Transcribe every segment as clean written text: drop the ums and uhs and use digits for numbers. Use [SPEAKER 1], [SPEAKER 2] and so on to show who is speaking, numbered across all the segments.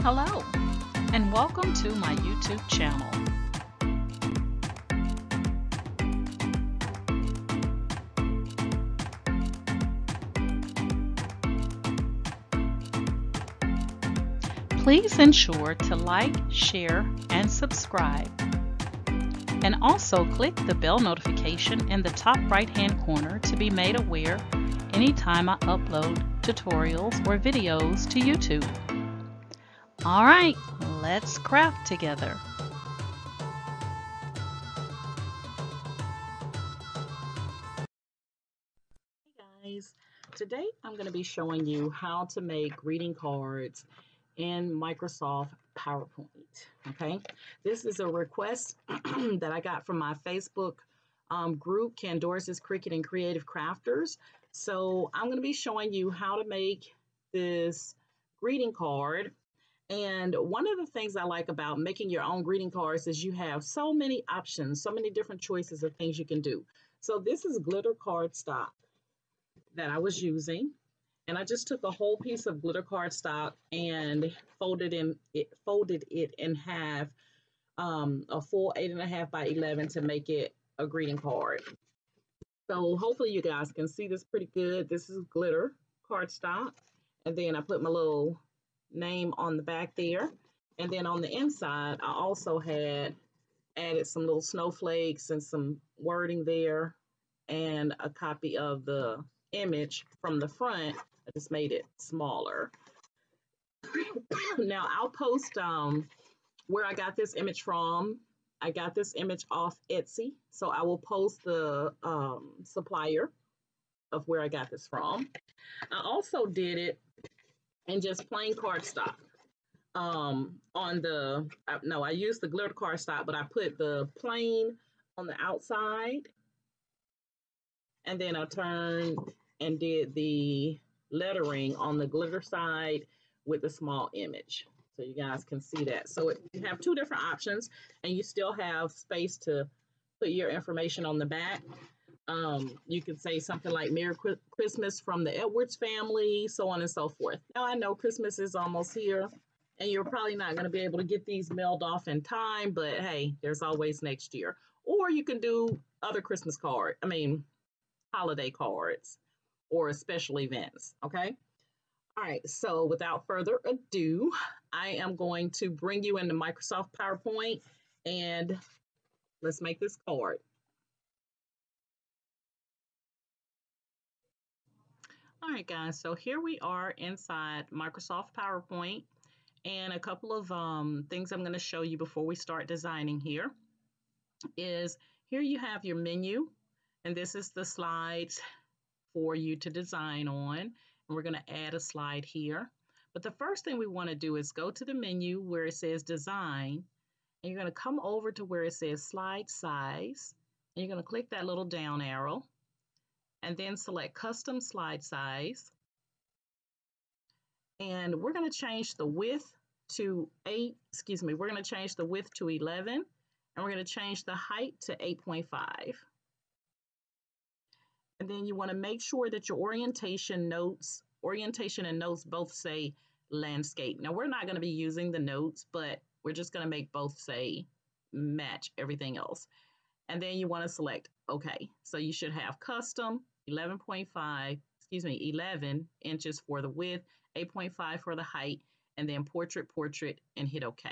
[SPEAKER 1] Hello, and welcome to my YouTube channel. Please ensure to like, share, and subscribe. And also click the bell notification in the top right-hand corner to be made aware anytime I upload tutorials or videos to YouTube. All right, let's craft together. Hey guys, today I'm going to be showing you how to make greeting cards in Microsoft PowerPoint. Okay, this is a request that I got from my Facebook group, Candora's Cricut and Creative Crafters. So I'm going to be showing you how to make this greeting card. And one of the things I like about making your own greeting cards is you have so many options, so many different choices of things you can do. So this is glitter cardstock that I was using. And I just took a whole piece of glitter cardstock and folded it in half, a full 8.5 by 11 to make it a greeting card. So hopefully you guys can see this pretty good. This is glitter cardstock. And then I put my little name on the back there. And then on the inside, I also had added some little snowflakes and some wording there and a copy of the image from the front. I just made it smaller. Now I'll post where I got this image from. I got this image off Etsy, so I will post the supplier of where I got this from. I also did it in just plain cardstock. I used the glitter cardstock, but I put the plain on the outside, and then I turned and did the lettering on the glitter side with the small image. So you guys can see that. So you have two different options, and you still have space to put your information on the back. You can say something like Merry Christmas from the Edwards family, so on and so forth. Now I know Christmas is almost here, and you're probably not going to be able to get these mailed off in time, but hey, there's always next year. Or you can do other Christmas holiday cards or special events, okay? All right, so without further ado, I am going to bring you into Microsoft PowerPoint, and let's make this card. All right, guys, so here we are inside Microsoft PowerPoint, and a couple of things I'm going to show you before we start designing here is here you have your menu, and this is the slides for you to design on, and we're going to add a slide here. But the first thing we want to do is go to the menu where it says design, and you're going to come over to where it says slide size, and you're going to click that little down arrow, and then select custom slide size. And we're going to change the width to 11, and we're going to change the height to 8.5. And then you want to make sure that your orientation and notes both say landscape. Now we're not going to be using the notes, but we're just going to make both say match everything else. And then you want to select OK. So you should have custom 11 inches for the width, 8.5 for the height, and then portrait, and hit OK.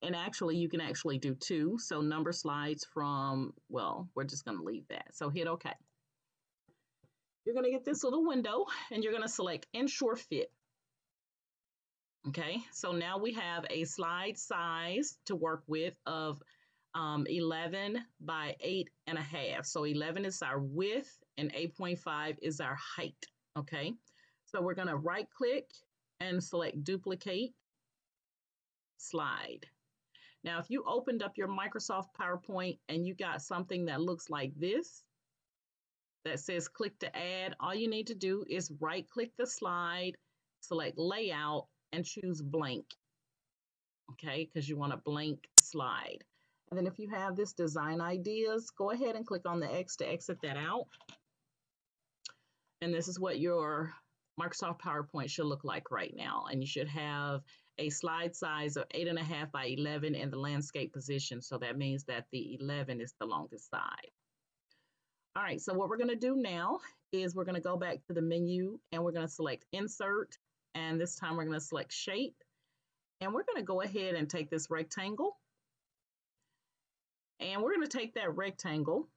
[SPEAKER 1] And actually, you can actually do two. So number slides from, well, we're just going to leave that. So hit OK. You're going to get this little window, and you're going to select Ensure Fit. Okay, so now we have a slide size to work with of 11 by 8.5. So 11 is our width, and 8.5 is our height. Okay, so we're going to right-click and select Duplicate Slide. Now, if you opened up your Microsoft PowerPoint and you got something that looks like this, that says click to add, all you need to do is right-click the slide, select Layout, and choose Blank, okay, because you want a blank slide. And then if you have this Design Ideas, go ahead and click on the X to exit that out. And this is what your Microsoft PowerPoint should look like right now. And you should have a slide size of 8.5 by 11 in the landscape position. So that means that the 11 is the longest side. All right, so what we're gonna do now is we're gonna go back to the menu and we're gonna select Insert. And this time we're gonna select Shape. And we're gonna go ahead and take this rectangle. And we're gonna take that rectangle.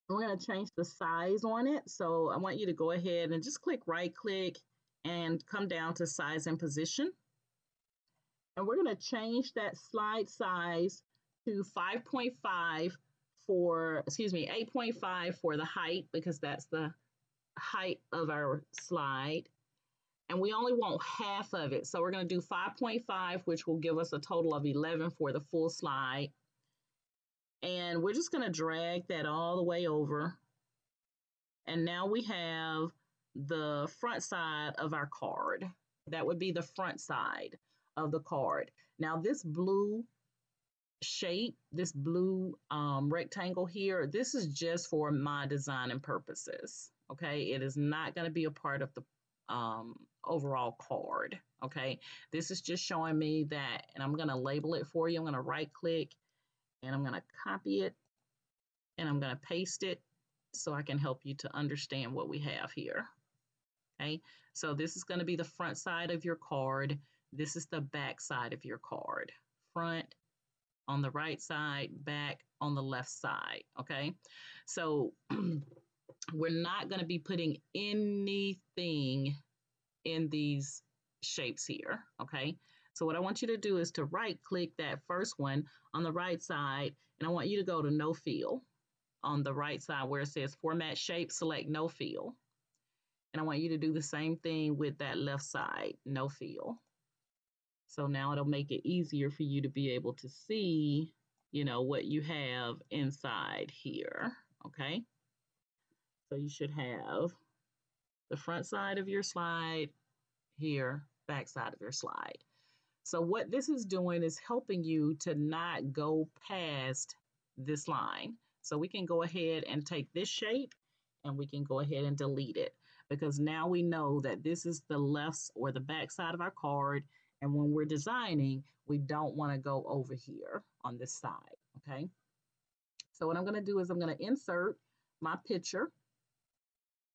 [SPEAKER 1] We're gonna change the size on it. So I want you to go ahead and just click right click and come down to size and position. And we're gonna change that slide size to 5.5 for, 8.5 for the height, because that's the height of our slide. And we only want half of it. So we're gonna do 5.5, which will give us a total of 11 for the full slide. And we're just gonna drag that all the way over. And now we have the front side of our card. That would be the front side of the card. Now this blue shape, this blue rectangle here, this is just for my designing purposes, okay? It is not gonna be a part of the overall card, okay? This is just showing me that, and I'm gonna label it for you. I'm gonna right click and I'm gonna copy it and I'm gonna paste it so I can help you to understand what we have here, okay? So this is gonna be the front side of your card. This is the back side of your card. Front on the right side, back on the left side, okay? So we're not gonna be putting anything in these shapes here, okay? So what I want you to do is to right click that first one on the right side, and I want you to go to no fill on the right side where it says format shape, select no fill. And I want you to do the same thing with that left side, no fill. So now it'll make it easier for you to be able to see, you know, what you have inside here, okay? So you should have the front side of your slide here, back side of your slide. So what this is doing is helping you to not go past this line. So we can go ahead and take this shape and we can go ahead and delete it, because now we know that this is the left or the back side of our card. And when we're designing, we don't want to go over here on this side, okay? So what I'm going to do is I'm going to insert my picture.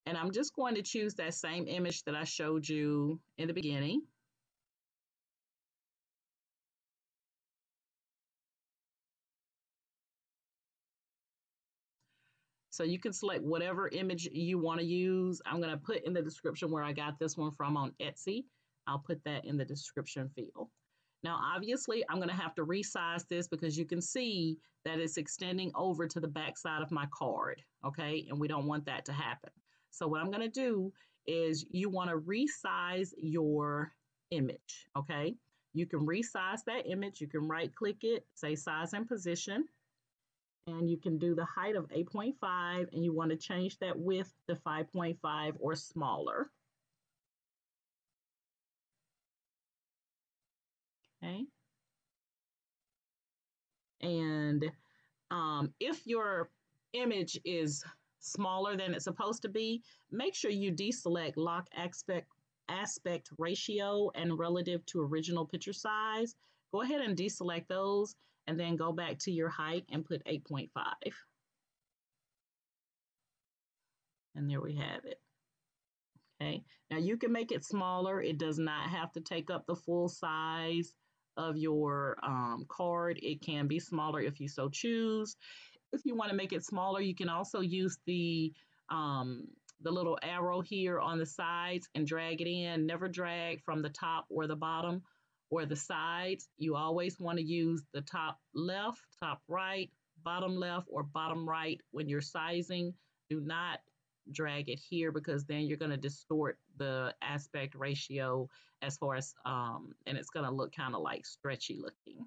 [SPEAKER 1] And I'm just going to choose that same image that I showed you in the beginning. So you can select whatever image you want to use. I'm going to put in the description where I got this one from on Etsy. I'll put that in the description field. Now, obviously, I'm going to have to resize this because you can see that it's extending over to the back side of my card, okay? And we don't want that to happen. So what I'm going to do is you want to resize your image, okay? You can resize that image. You can right click it, say size and position, and you can do the height of 8.5, and you want to change that width to 5.5 or smaller. Okay. And if your image is smaller than it's supposed to be, make sure you deselect lock aspect ratio and relative to original picture size. Go ahead and deselect those and then go back to your height and put 8.5. And there we have it. Okay, now you can make it smaller. It does not have to take up the full size of your card. It can be smaller if you so choose. If you want to make it smaller, you can also use the little arrow here on the sides and drag it in. Never drag from the top or the bottom or the sides. You always want to use the top left, top right, bottom left, or bottom right when you're sizing. Do not drag it here because then you're going to distort the aspect ratio as far as, and it's going to look kind of like stretchy looking.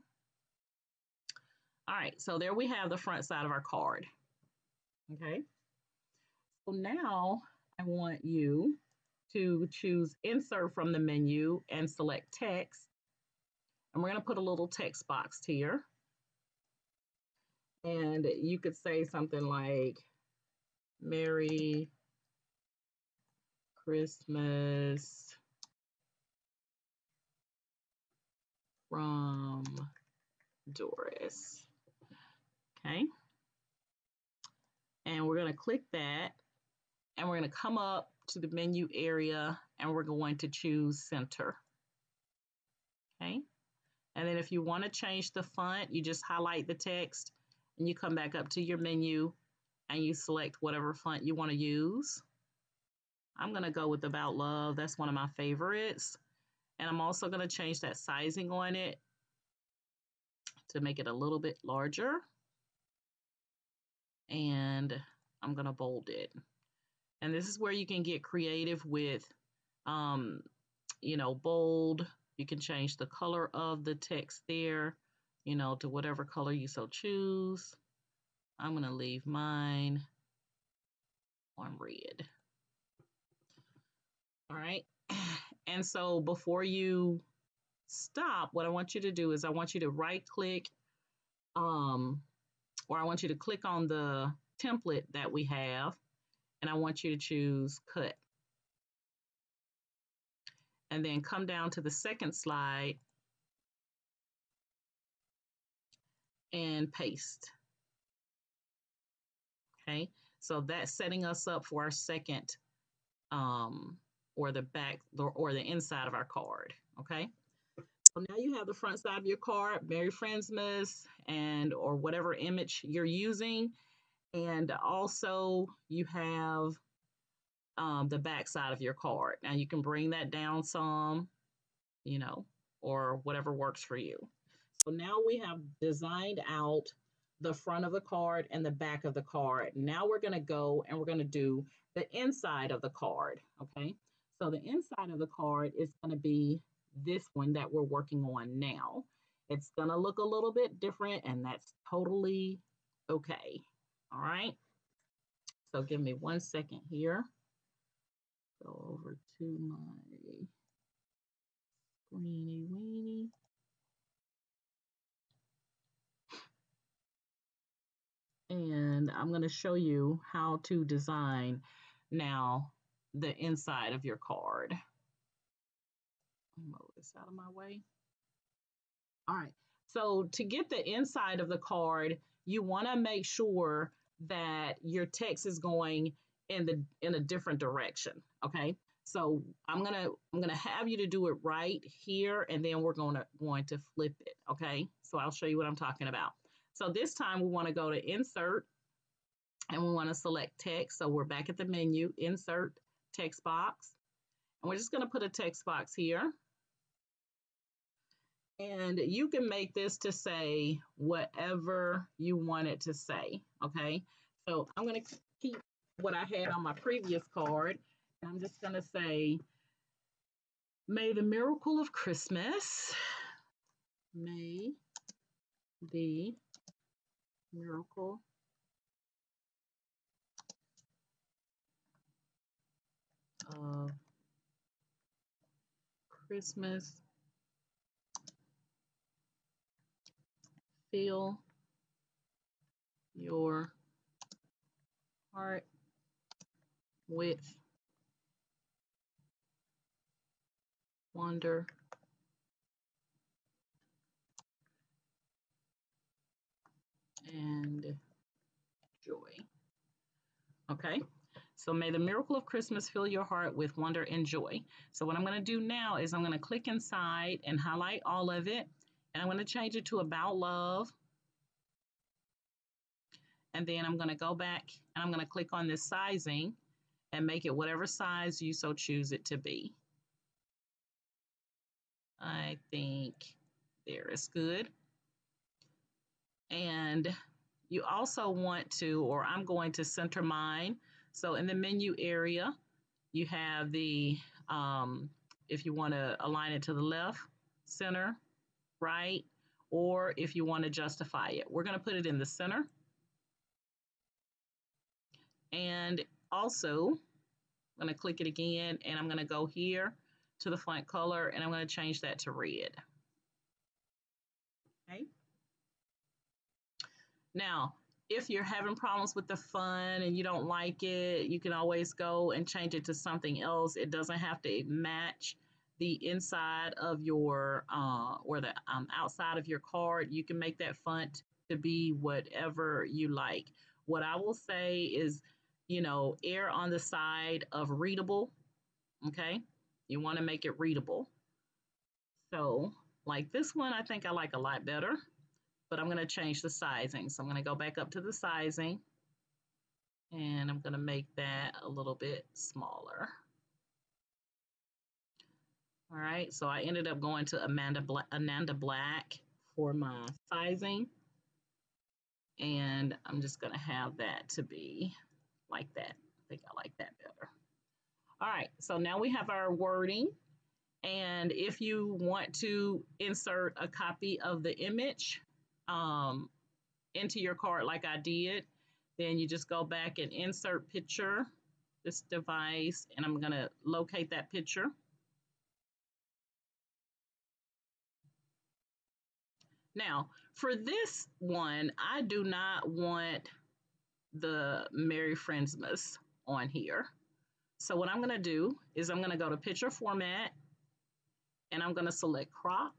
[SPEAKER 1] All right, so there we have the front side of our card. Okay, so now I want you to choose Insert from the menu and select Text. And we're going to put a little text box here. And you could say something like, Merry Christmas from Doris. Okay. And we're going to click that, and we're going to come up to the menu area, and we're going to choose center. Okay. And then if you want to change the font, you just highlight the text and you come back up to your menu and you select whatever font you want to use. I'm going to go with About Love. That's one of my favorites. And I'm also going to change that sizing on it to make it a little bit larger. And I'm going to bold it. And this is where you can get creative with, you know, bold. You can change the color of the text there, you know, to whatever color you so choose. I'm going to leave mine on red. All right. And so before you stop, what I want you to do is I want you to right click, or I want you to click on the template that we have, and I want you to choose cut. And then come down to the second slide and paste. Okay, so that's setting us up for our second, or the back, or the inside of our card. Okay, so now you have the front side of your card, Merry Friendsmas, and or whatever image you're using, and also you have the back side of your card. Now you can bring that down some, you know, or whatever works for you. So now we have designed out the front of the card and the back of the card. Now we're going to go and we're going to do the inside of the card. Okay, so the inside of the card is going to be this one that we're working on now. It's going to look a little bit different, and that's totally okay. All right, so give me 1 second here. Go over to my screeny weenie. And I'm going to show you how to design now the inside of your card. Move this out of my way. All right. So to get the inside of the card, you want to make sure that your text is going in a different direction. Okay. So I'm gonna have you to do it right here, and then we're going to flip it. Okay. So I'll show you what I'm talking about. So this time we want to go to Insert, and we want to select Text. So we're back at the menu, Insert, Text Box. And we're just going to put a text box here. And you can make this to say whatever you want it to say, okay? So I'm going to keep what I had on my previous card. And I'm just going to say, may the miracle of Christmas, may the miracle of Christmas fill your heart with wonder and joy. Okay, so may the miracle of Christmas fill your heart with wonder and joy. So what I'm going to do now is I'm going to click inside and highlight all of it, and I'm going to change it to About Love. And then I'm going to go back and I'm going to click on this sizing and make it whatever size you so choose it to be. I think there is good. And you also want to, or I'm going to center mine. So in the menu area, you have the, if you want to align it to the left, center, right, or if you want to justify it. We're going to put it in the center. And also, I'm going to click it again, and I'm going to go here to the font color, and I'm going to change that to red. Okay. Now, if you're having problems with the font and you don't like it, you can always go and change it to something else. It doesn't have to match the inside of your or the outside of your card. You can make that font to be whatever you like. What I will say is, err on the side of readable. Okay, you want to make it readable. So, like this one, I think I like a lot better, but I'm going to change the sizing. So I'm going to go back up to the sizing, and I'm going to make that a little bit smaller. All right, so I ended up going to Ananda Black for my sizing, and I'm just going to have that to be like that. I think I like that better. All right, so now we have our wording, and if you want to insert a copy of the image into your card like I did, then you just go back and insert picture, this device, and I'm going to locate that picture. Now, for this one, I do not want the Merry Friendsmas on here. So what I'm going to do is I'm going to go to picture format, and I'm going to select crop.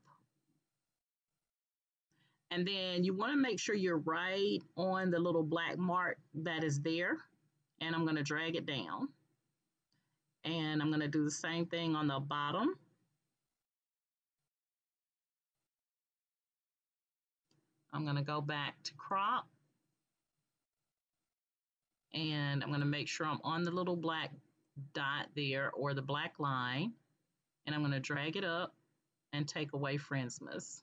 [SPEAKER 1] And then you want to make sure you're right on the little black mark that is there. And I'm going to drag it down. And I'm going to do the same thing on the bottom. I'm going to go back to crop. And I'm going to make sure I'm on the little black dot there, or the black line. And I'm going to drag it up and take away Friendsmas.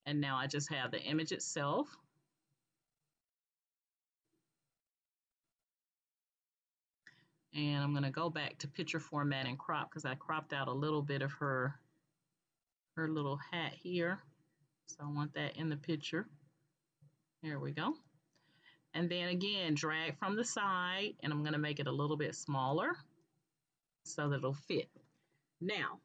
[SPEAKER 1] And now I just have the image itself. And I'm going to go back to picture format and crop because I cropped out a little bit of her little hat here. So I want that in the picture. There we go. And then again, drag from the side, and I'm going to make it a little bit smaller so that it'll fit. Now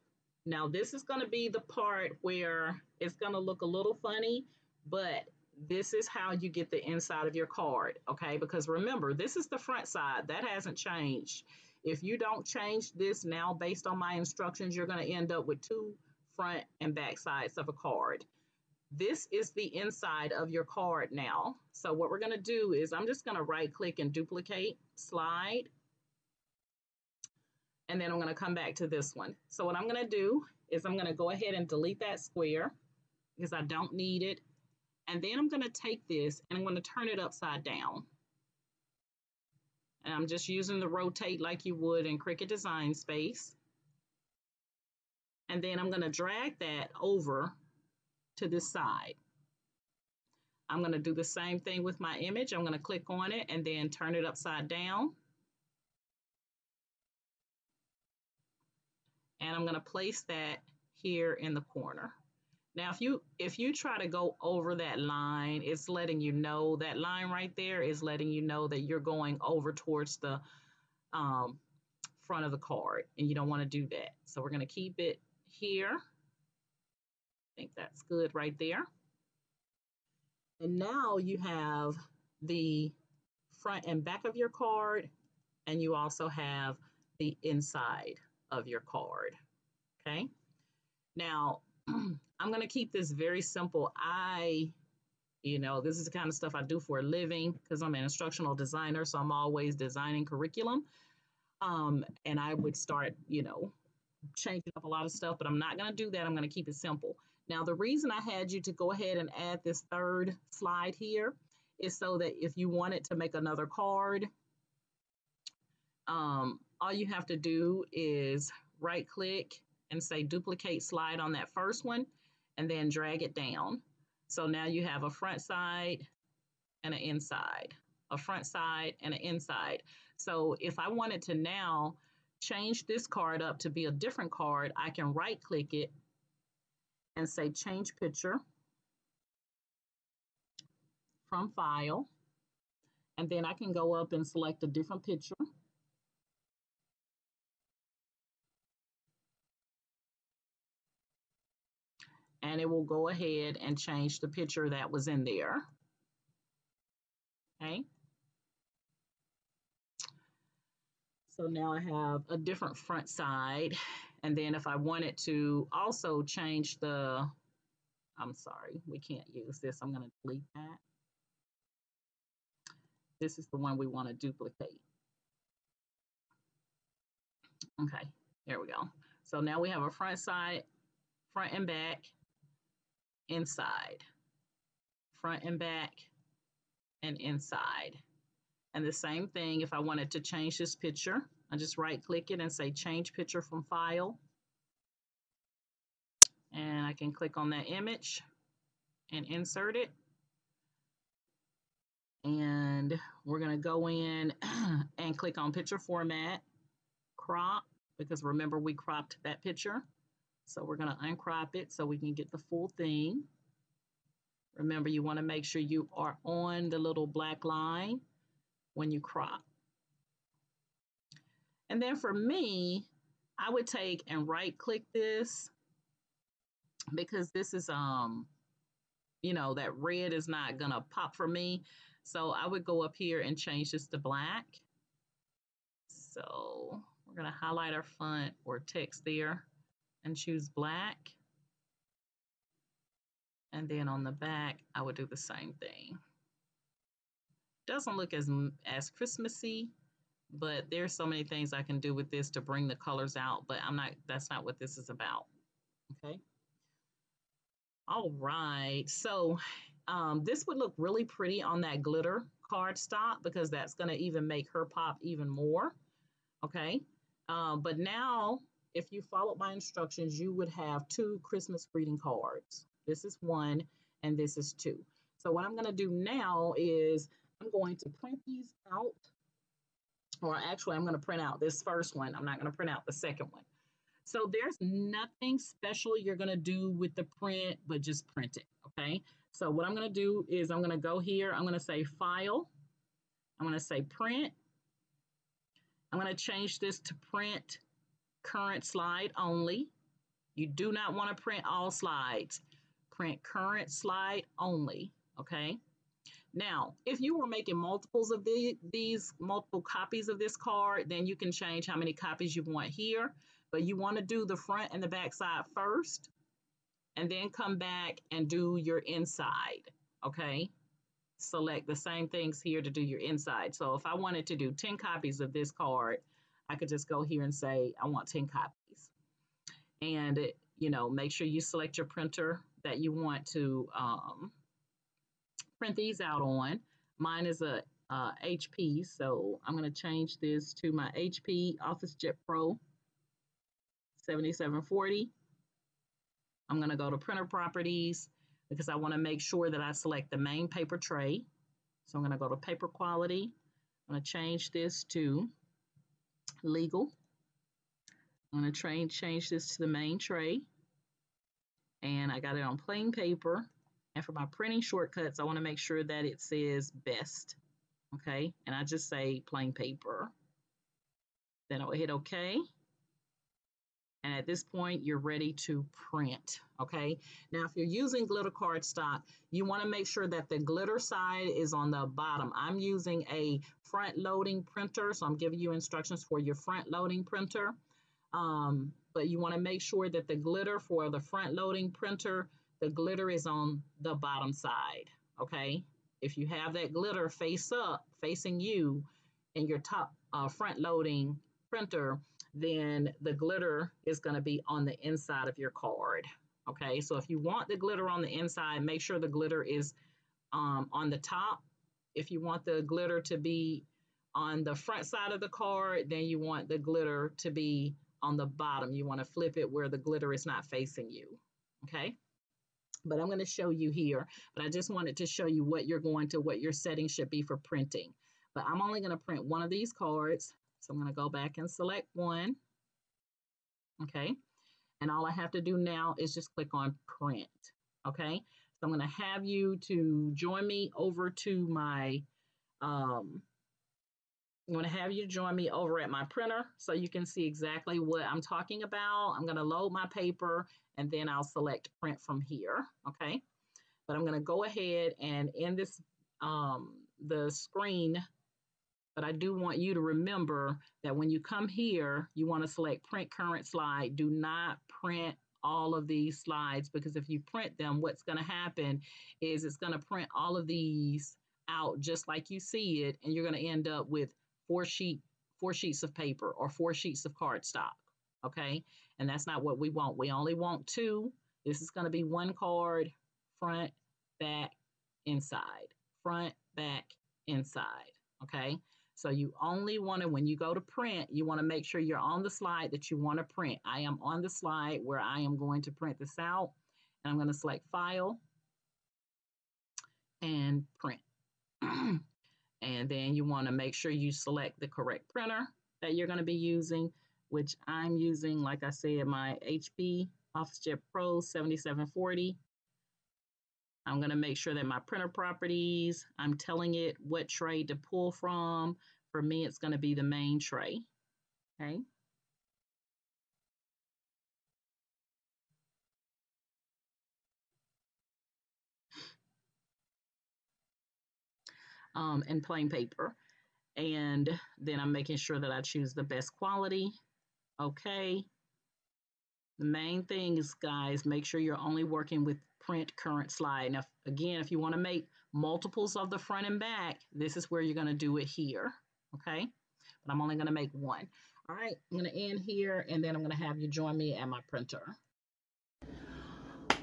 [SPEAKER 1] this is going to be the part where it's going to look a little funny, but this is how you get the inside of your card, okay? Because remember, this is the front side. That hasn't changed. If you don't change this now based on my instructions, you're going to end up with two front and back sides of a card. This is the inside of your card now. So what we're going to do is I'm just going to right click and duplicate, slide, and then I'm going to come back to this one. So what I'm going to do is I'm going to go ahead and delete that square because I don't need it. And then I'm going to take this and I'm going to turn it upside down. And I'm just using the rotate like you would in Cricut Design Space. And then I'm going to drag that over to this side. I'm going to do the same thing with my image. I'm going to click on it and then turn it upside down. And I'm going to place that here in the corner. Now, if you try to go over that line, it's letting you know, that line right there is letting you know that you're going over towards the front of the card, and you don't want to do that. So we're going to keep it here. I think that's good right there. And now you have the front and back of your card, and you also have the inside of your card, okay? Now, I'm going to keep this very simple. This is the kind of stuff I do for a living because I'm an instructional designer, so I'm always designing curriculum. And I would start, changing up a lot of stuff, but I'm not going to do that. I'm going to keep it simple. Now, the reason I had you to go ahead and add this third slide here is so that if you wanted to make another card, all you have to do is right click and say duplicate slide on that first one and then drag it down. So now you have a front side and an inside, a front side and an inside. So if I wanted to now change this card up to be a different card, I can right click it and say change picture from file. And then I can go up and select a different picture. And it will go ahead and change the picture that was in there. So now I have a different front side. And then if I wanted to also change the, I'm sorry, we can't use this. I'm going to delete that. This is the one we want to duplicate. Okay, there we go. So now we have a front side, front and back, inside, front and back, and inside. And the same thing, if I wanted to change this picture, I just right click it and say change picture from file. And I can click on that image and insert it. And we're going to go in and click on picture format, crop, because remember we cropped that picture. So we're going to uncrop it so we can get the full thing. Remember, you want to make sure you are on the little black line when you crop. And then for me, I would take and right click this because this is, you know, that red is not going to pop for me. So I would go up here and change this to black. So we're going to highlight our font or text there and choose black. And then on the back, I would do the same thing. Doesn't look as Christmassy, but there's so many things I can do with this to bring the colors out, but that's not what this is about. Okay. All right. So this would look really pretty on that glitter cardstock because that's going to even make her pop even more. Okay. But now, if you followed my instructions, you would have 2 Christmas greeting cards. This is 1 and this is 2. So what I'm going to do now is I'm going to print these out. Or actually, I'm going to print out this first one. I'm not going to print out the second one. So there's nothing special you're going to do with the print, but just print it, okay? So what I'm going to do is I'm going to go here. I'm going to say File. I'm going to say Print. I'm going to change this to Print Current Slide Only. You do not want to print all slides. Print current slide only, okay? Now, if you were making multiples of these multiple copies of this card, then you can change how many copies you want here. But you want to do the front and the back side first, and then come back and do your inside, okay? Select the same things here to do your inside. So if I wanted to do 10 copies of this card, I could just go here and say, I want 10 copies. And, you know, make sure you select your printer that you want to print these out on. Mine is a HP, so I'm going to change this to my HP OfficeJet Pro 7740. I'm going to go to printer properties because I want to make sure that I select the main paper tray. So I'm going to go to paper quality. I'm going to change this to legal. I'm going to change this to the main tray. And I got it on plain paper. And for my printing shortcuts, I want to make sure that it says best. Okay. And I just say plain paper. Then I'll hit OK. And at this point, you're ready to print, okay? Now, if you're using glitter cardstock, you want to make sure that the glitter side is on the bottom. I'm using a front-loading printer, so I'm giving you instructions for your front-loading printer. But you want to make sure that the glitter for the front-loading printer, the glitter is on the bottom side, okay? If you have that glitter face up, facing you in your top front-loading printer, then the glitter is going to be on the inside of your card. Okay, so if you want the glitter on the inside, make sure the glitter is on the top. If you want the glitter to be on the front side of the card, then you want the glitter to be on the bottom. You want to flip it where the glitter is not facing you. Okay, but I'm going to show you here. But I just wanted to show you what your settings should be for printing. But I'm only going to print one of these cards. So I'm going to go back and select one. Okay. And all I have to do now is just click on print. Okay. So I'm going to have you to join me over to my, I'm going to have you join me over at my printer so you can see exactly what I'm talking about. I'm going to load my paper and then I'll select print from here. Okay. But I'm going to go ahead and in this, the screen But I do want you to remember that when you come here, you want to select print current slide. Do not print all of these slides, because if you print them, what's going to happen is it's going to print all of these out just like you see it, and you're going to end up with four sheets of paper or 4 sheets of cardstock. Okay, and that's not what we want. We only want 2. This is going to be 1 card, front, back, inside, front, back, inside. Okay, so you only want to, when you go to print, you want to make sure you're on the slide that you want to print. I am on the slide where I am going to print this out, and I'm going to select File and Print. And then you want to make sure you select the correct printer that you're going to be using, which I'm using, like I said, my HP OfficeJet Pro 7740. I'm going to make sure that my printer properties, I'm telling it what tray to pull from. For me, it's going to be the main tray. Okay. And plain paper. And then I'm making sure that I choose the best quality. Okay. The main thing is, guys, make sure you're only working with print current slide. Now, again, if you want to make multiples of the front and back, this is where you're going to do it here. Okay. But I'm only going to make 1. All right. I'm going to end here, and then I'm going to have you join me at my printer.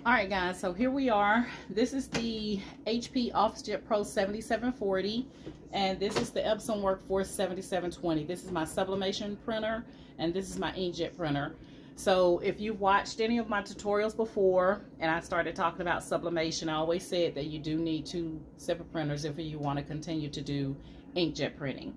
[SPEAKER 1] All right, guys, so here we are. This is the HP OfficeJet Pro 7740, and this is the Epson Workforce 7720. This is my sublimation printer, and this is my inkjet printer. So if you've watched any of my tutorials before, and I started talking about sublimation, I always said that you do need 2 separate printers if you want to continue to do inkjet printing.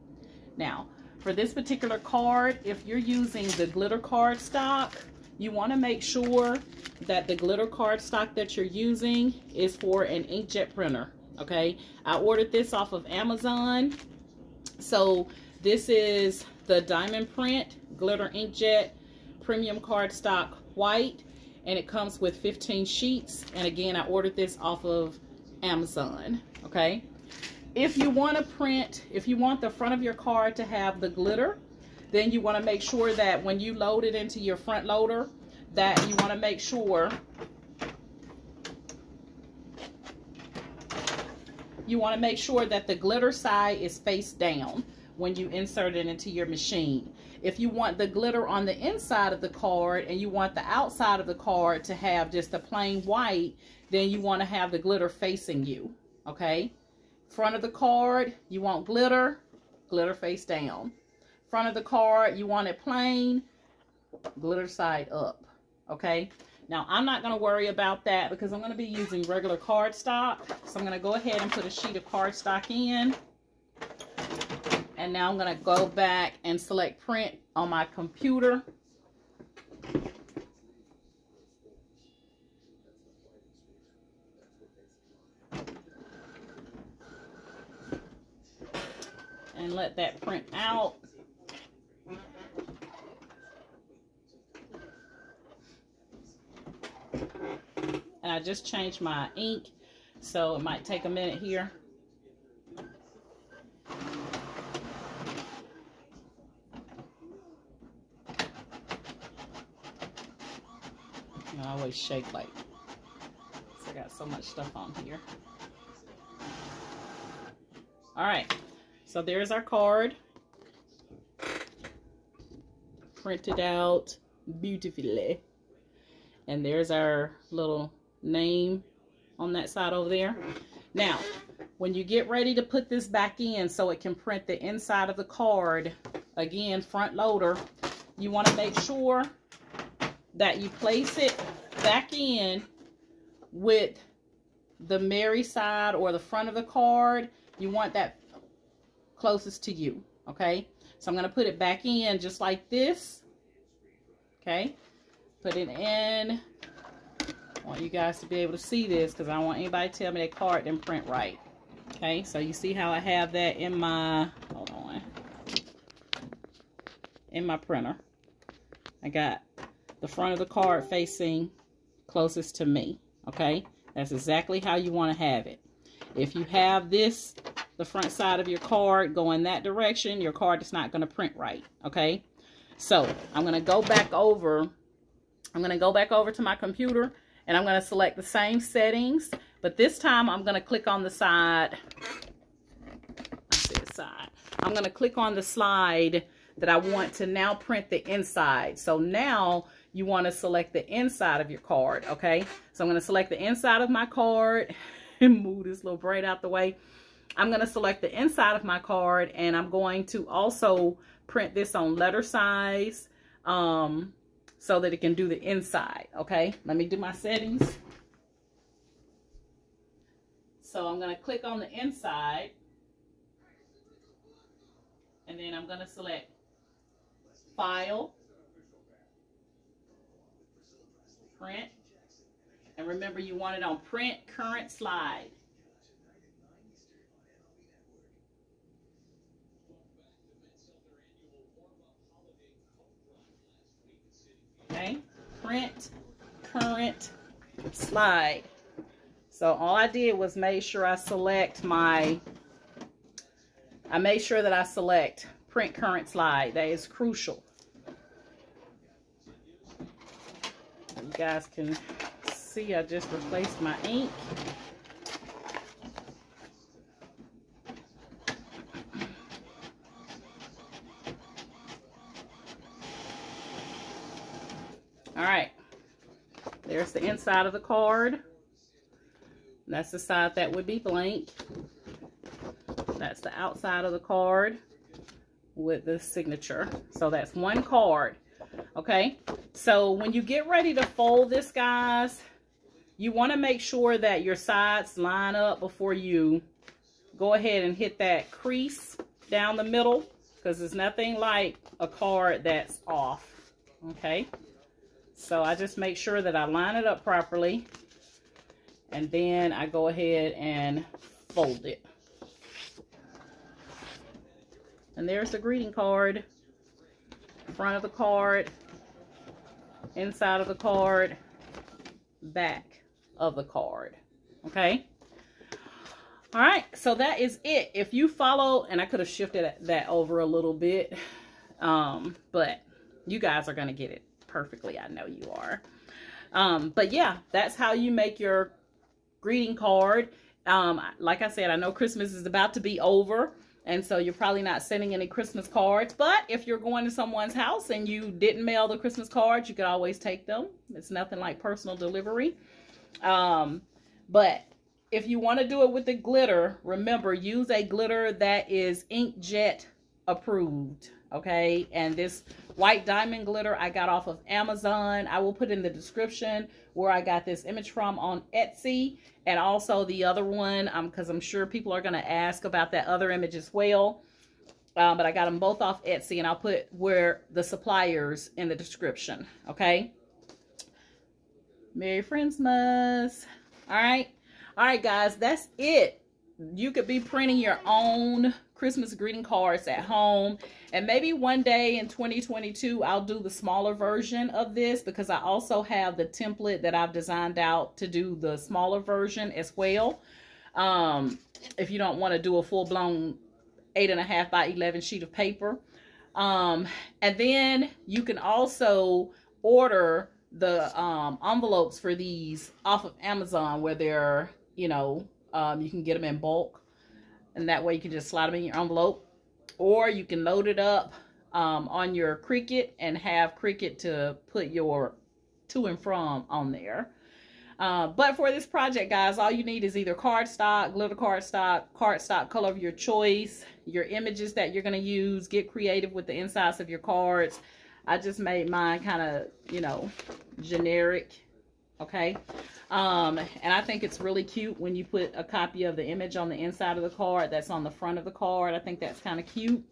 [SPEAKER 1] Now, for this particular card, if you're using the glitter cardstock, you want to make sure that the glitter cardstock that you're using is for an inkjet printer. Okay, I ordered this off of Amazon. So this is the diamond print glitter inkjet premium cardstock white, and it comes with 15 sheets. And again, I ordered this off of Amazon. Okay, if you want to print, if you want the front of your card to have the glitter, then you want to make sure that when you load it into your front loader, that you want to make sure that the glitter side is face down when you insert it into your machine. If you want the glitter on the inside of the card and you want the outside of the card to have just a plain white, then you want to have the glitter facing you. Okay, front of the card, you want glitter, glitter face down. Front of the card, you want it plain, glitter side up. Okay, now I'm not going to worry about that because I'm going to be using regular cardstock. So I'm going to go ahead and put a sheet of cardstock in. And now I'm going to go back and select print on my computer. And let that print out. And I just changed my ink, so it might take a minute here. I always shake like, I got so much stuff on here. All right, so there's our card, printed out beautifully. And there's our little name on that side over there. Now, when you get ready to put this back in so it can print the inside of the card, again, front loader, you want to make sure that you place it back in with the Mary side or the front of the card. You want that closest to you, okay? So I'm going to put it back in just like this, okay? Put it in. I want you guys to be able to see this because I don't want anybody to tell me that card didn't print right. Okay, so you see how I have that in my, hold on, in my printer. I got the front of the card facing closest to me. Okay, that's exactly how you want to have it. If you have this the front side of your card go in that direction, your card is not going to print right, okay? So I'm going to go back over. I'm going to go back over to my computer, and I'm going to select the same settings, but this time I'm going to click on the side. I'm going to click on the slide that I want to now print the inside. So now you want to select the inside of your card, okay? So I'm going to select the inside of my card and move this little braid out the way. I'm going to select the inside of my card, and I'm going to also print this on letter size so that it can do the inside, okay? Let me do my settings. So I'm going to click on the inside, and then I'm going to select File, Print, and remember you want it on Print Current Slide. Okay, Print Current Slide. So all I did was made sure I select I made sure that I select Print Current Slide. That is crucial. You guys can see I just replaced my ink. All right, there's the inside of the card. That's the side that would be blank. That's the outside of the card with the signature. So that's one card. Okay, so when you get ready to fold this, guys, you want to make sure that your sides line up before you go ahead and hit that crease down the middle, because there's nothing like a card that's off. Okay, so I just make sure that I line it up properly, and then I go ahead and fold it. And there's the greeting card, front of the card, inside of the card, back of the card. Okay. All right. So that is it. If you follow, and I could have shifted that over a little bit, but you guys are going to get it perfectly. I know you are. But yeah, that's how you make your greeting card. Like I said, I know Christmas is about to be over, and so you're probably not sending any Christmas cards. But if you're going to someone's house and you didn't mail the Christmas cards, you could always take them. It's nothing like personal delivery. But if you want to do it with the glitter, remember, use a glitter that is inkjet approved. Okay, and this white diamond glitter I got off of Amazon. I will put in the description where I got this image from on Etsy, and also the other one, because I'm sure people are going to ask about that other image as well. But I got them both off Etsy, and I'll put where the suppliers in the description. Okay, Merry Friendsmas. All right, guys, that's it. You could be printing your own Christmas greeting cards at home, and maybe one day in 2022 I'll do the smaller version of this, because I also have the template that I've designed out to do the smaller version as well. If you don't want to do a full-blown 8.5 by 11 sheet of paper, and then you can also order the envelopes for these off of Amazon, where they're, you know, you can get them in bulk. And that way you can just slide them in your envelope, or you can load it up on your Cricut and have Cricut to put your to and from on there. But for this project, guys, all you need is either cardstock, glitter cardstock color of your choice, your images that you're going to use. Get creative with the insides of your cards. I just made mine kind of, you know, generic. Okay. And I think it's really cute when you put a copy of the image on the inside of the card that's on the front of the card. I think that's kind of cute.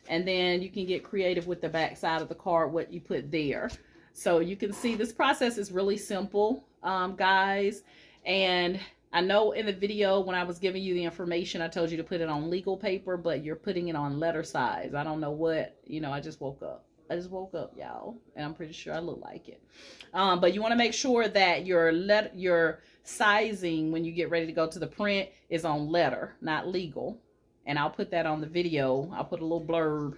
[SPEAKER 1] And then you can get creative with the back side of the card, what you put there. So you can see this process is really simple, guys. And I know in the video when I was giving you the information, I told you to put it on legal paper, but you're putting it on letter size. I don't know what, you know, I just woke up, y'all, and I'm pretty sure I look like it. But you want to make sure that your sizing when you get ready to go to the print is on letter, not legal. And I'll put that on the video. I'll put a little blurb.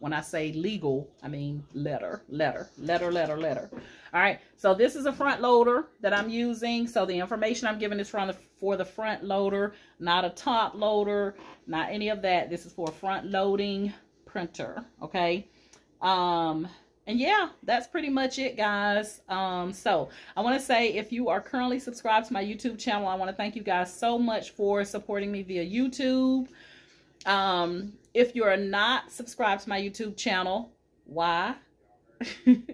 [SPEAKER 1] When I say legal, I mean letter. All right, so this is a front loader that I'm using. So the information I'm giving is for the front loader, not a top loader, not any of that. This is for a front loading printer, okay? And yeah, that's pretty much it, guys. So I want to say, if you are currently subscribed to my YouTube channel, I want to thank you guys so much for supporting me via YouTube. If you are not subscribed to my YouTube channel, why? Come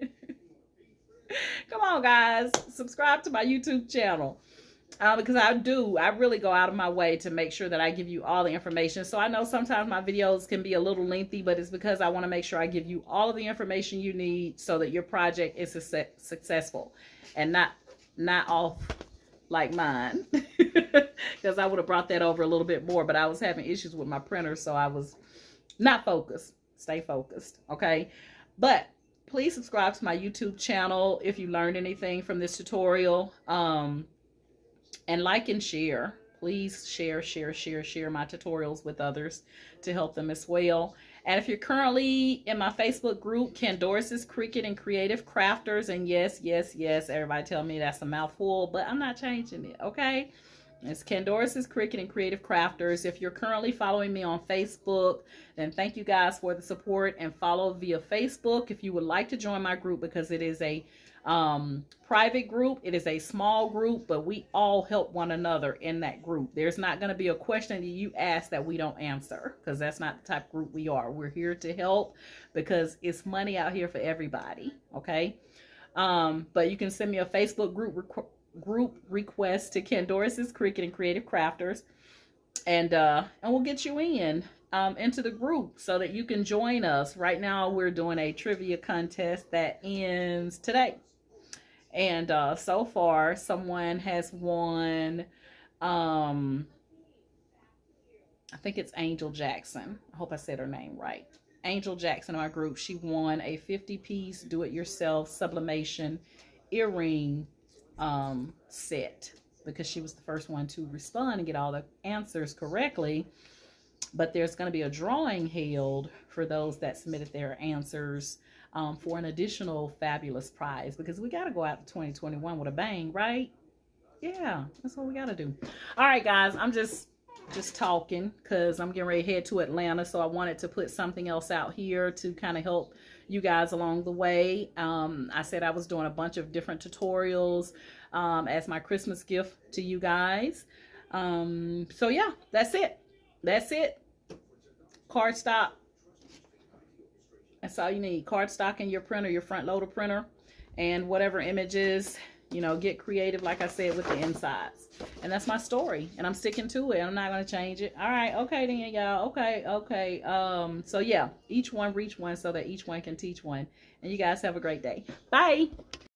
[SPEAKER 1] on, guys, subscribe to my YouTube channel. Because I really go out of my way to make sure that I give you all the information. So I know sometimes my videos can be a little lengthy, but it's because I want to make sure I give you all of the information you need so that your project is successful and not off like mine. Because I would have brought that over a little bit more, but I was having issues with my printer, so I was not focused. Stay focused, okay? But please subscribe to my YouTube channel if you learned anything from this tutorial. And like and share. Please share my tutorials with others to help them as well. And if you're currently in my Facebook group, Candoris's Cricut and Creative Crafters, and yes, everybody tell me that's a mouthful, but I'm not changing it, okay? It's Candoris's Cricut and Creative Crafters. If you're currently following me on Facebook, then thank you guys for the support, and follow via Facebook if you would like to join my group, because it is a private group. It is a small group, but we all help one another in that group. There's not going to be a question that you ask that we don't answer, because that's not the type of group we are. We're here to help because it's money out here for everybody, okay? But you can send me a Facebook group request to Candoris's Cricut and Creative Crafters, and we'll get you into the group so that you can join us. Right now we're doing a trivia contest that ends today, and so far someone has won, I think it's Angel Jackson. I hope I said her name right. Angel Jackson in my group. She won a 50-piece do-it-yourself sublimation earring set, because she was the first one to respond and get all the answers correctly. But there's going to be a drawing held for those that submitted their answers for an additional fabulous prize, because we got to go out to 2021 with a bang, right? Yeah, that's what we got to do. All right, guys, I'm just talking because I'm getting ready to head to Atlanta, so I wanted to put something else out here to kind of help you guys along the way. I said I was doing a bunch of different tutorials as my Christmas gift to you guys. So yeah, that's it. Cardstock. That's all you need. Cardstock in your printer, your front loader printer, and whatever images, you know, get creative, like I said, with the insides. And that's my story, and I'm sticking to it. I'm not going to change it. All right. Okay, then, y'all. Okay. So yeah, each one reach one so that each one can teach one. And you guys have a great day. Bye.